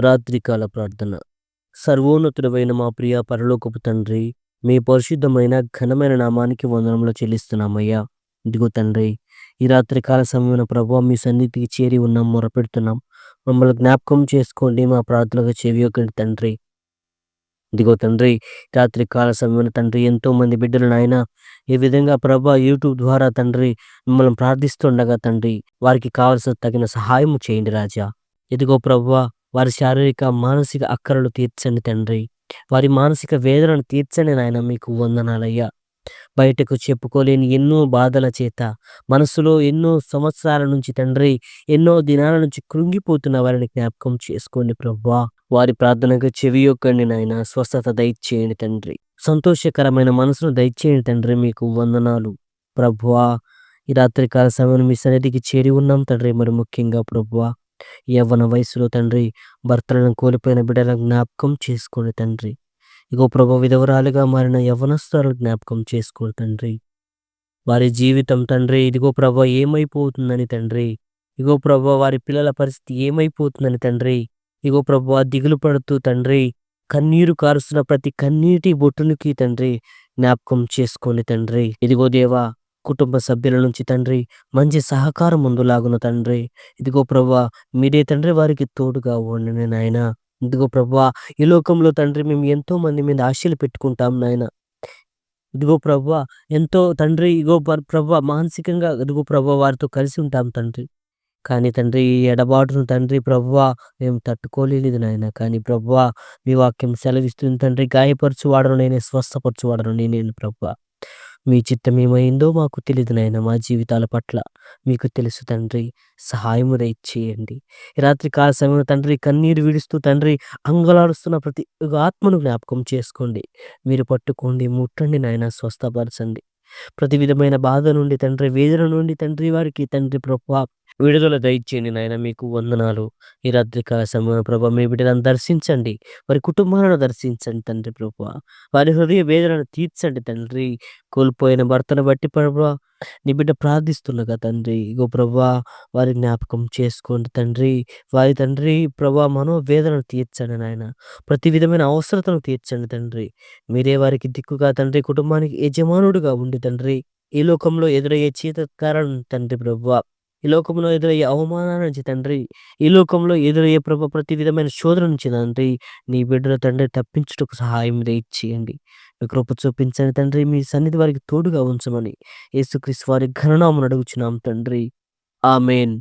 రాత్రికాల ప్రార్థన. సర్వోన్నతుడవైన మా ప్రియ పరలోకపు తండ్రి, మీ పరిశుద్ధమైన ఘనమైన నామానికి వందనములు చెల్లిస్తున్నామయ్యా. ఇదిగో తండ్రి, ఈ రాత్రికాల సమయమున ప్రభువా మీ సన్నిధికి చేరి ఉన్నాం, మొరపెడుతున్నాం. మమ్మల్ని జ్ఞాపకం చేసుకోండి, మా ప్రార్థనలకు చెవియొగ్గండి తండ్రి. ఇదిగో తండ్రి, రాత్రి కాల సమయమున తండ్రి ఎంతో మంది బిడ్డలు నాయన ఈ విధంగా ప్రభా యూట్యూబ్ ద్వారా తండ్రి మిమ్మల్ని ప్రార్థిస్తుండగా తండ్రి వారికి కావలసిన తగిన సహాయము చేయండి రాజా. ఇదిగో ప్రభువా, వారి శారీరక మానసిక అక్కరలు తీర్చండి తండ్రి. వారి మానసిక వేదనను తీర్చండి నాయన. మీకు వందనాలయ్యా. బయటకు చెప్పుకోలేని ఎన్నో బాధల చేత మనసులో ఎన్నో సంవత్సరాల నుంచి తండ్రి ఎన్నో దినాల నుంచి కృంగిపోతున్న వారిని జ్ఞాపకం చేసుకోండి ప్రభువా. వారి ప్రార్థనకు చెవియొక్కండి నాయన. స్వస్థత దయచేయండి తండ్రి. సంతోషకరమైన మనసును దయచేయండి తండ్రి. మీకు వందనాలు ప్రభువా. ఈ రాత్రికాల సమయం మీ సన్నిధికి చేరి ఉన్నాం తండ్రి. మరి ముఖ్యంగా ప్రభువా, యవ్వన వయసులో తండ్రి భర్తలను కోల్పోయిన బిడ్డలను జ్ఞాపకం చేసుకోండి తండ్రి. ఇగో ప్రభు, విధవరాలుగా మారిన యవ్వనస్తులను జ్ఞాపకం చేసుకోండి తండ్రి. వారి జీవితం తండ్రి ఇదిగో ప్రభు ఏమైపోతుందని తండ్రి, ఇగో ప్రభు వారి పిల్లల పరిస్థితి ఏమైపోతుందని తండ్రి, ఇగో ప్రభు దిగులు పడుతూ తండ్రి కన్నీరు కారుస్తున్న ప్రతి కన్నీటి బొట్టునికి తండ్రి జ్ఞాపకం చేసుకోండి తండ్రి. ఇదిగో దేవా, కుటుంబ సభ్యుల నుంచి తండ్రి మంచి సహకారం ముందులాగున తండ్రి. ఇదిగో ప్రభువా, మీరే తండ్రి వారికి తోడుగా ఉండండి నాయన. ఇదిగో ప్రభువా, ఈ లోకంలో తండ్రి మేము ఎంతో మంది మీద ఆశలు పెట్టుకుంటాం నాయన. ఇదిగో ప్రభువా, ఎంతో తండ్రి ఇగో ప్రభువా మానసికంగా ఇదిగో ప్రభువా వారితో కలిసి ఉంటాం తండ్రి. కానీ తండ్రి ఈ ఎడబాటును తండ్రి ప్రభువా మేము తట్టుకోలేనిది నాయన. కానీ ప్రభువా, మీ వాక్యం సెలవిస్తుంది తండ్రి, గాయపరచువాడను నేనే, స్వస్థపరచువాడను నేనే ప్రభువా. మీ చిత్తం ఏమైందో మాకు తెలియదు నాయన. మా జీవితాల పట్ల మీకు తెలుసు తండ్రి. సహాయము దయచేయండి. ఈ రాత్రి కాల సమయంలో తండ్రి కన్నీరు విడుస్తూ తండ్రి అంగలారుస్తున్న ప్రతి ఒక్క ఆత్మను జ్ఞాపకం చేసుకోండి. మీరు పట్టుకోండి, ముట్టండి నాయన, స్వస్థపరచండి. ప్రతి విధమైన బాధ నుండి తండ్రి, వేదన నుండి తండ్రి వారికి తండ్రి ప్రభువా విడుదల దయచేయండి నాయన. మీకు వందనాలు. ఈ రాత్రికాల సమయంలో ప్రభా మీ బిడ్డలను దర్శించండి. వారి కుటుంబాలను దర్శించండి తండ్రి ప్రభువా. వారి హృదయ వేదనను తీర్చండి తండ్రి. కోల్పోయిన భర్తను బట్టి ప్రభువా నీ బిడ్డ ప్రార్థిస్తుండగా తండ్రి ఇగో ప్రభువా వారి జ్ఞాపకం చేసుకోండి తండ్రి. వారి తండ్రి ప్రభా మనోవేదనను తీర్చండి నాయన. ప్రతి విధమైన అవసరతను తీర్చండి తండ్రి. మీరే వారికి దిక్కుగా తండ్రి, కుటుంబానికి యజమానుడుగా ఉండి తండ్రి ఈ లోకంలో ఎదురయ్యే చీతకారం తండ్రి ప్రభువా, ఈ లోకంలో ఎదురయ్యే అవమానాల నుంచి తండ్రి, ఈ లోకంలో ఎదురయ్యే ప్రతి విధమైన శోధన నుంచి తండ్రి నీ బిడ్డల తండ్రి తప్పించుటకు సహాయం దయచేయండి. మీ కృప చూపించండి తండ్రి. మీ సన్నిధి వారికి తోడుగా ఉంచమని యేసుక్రీస్తు వారి ఘననామమున అడుగుచున్నాం తండ్రి. ఆమేన్.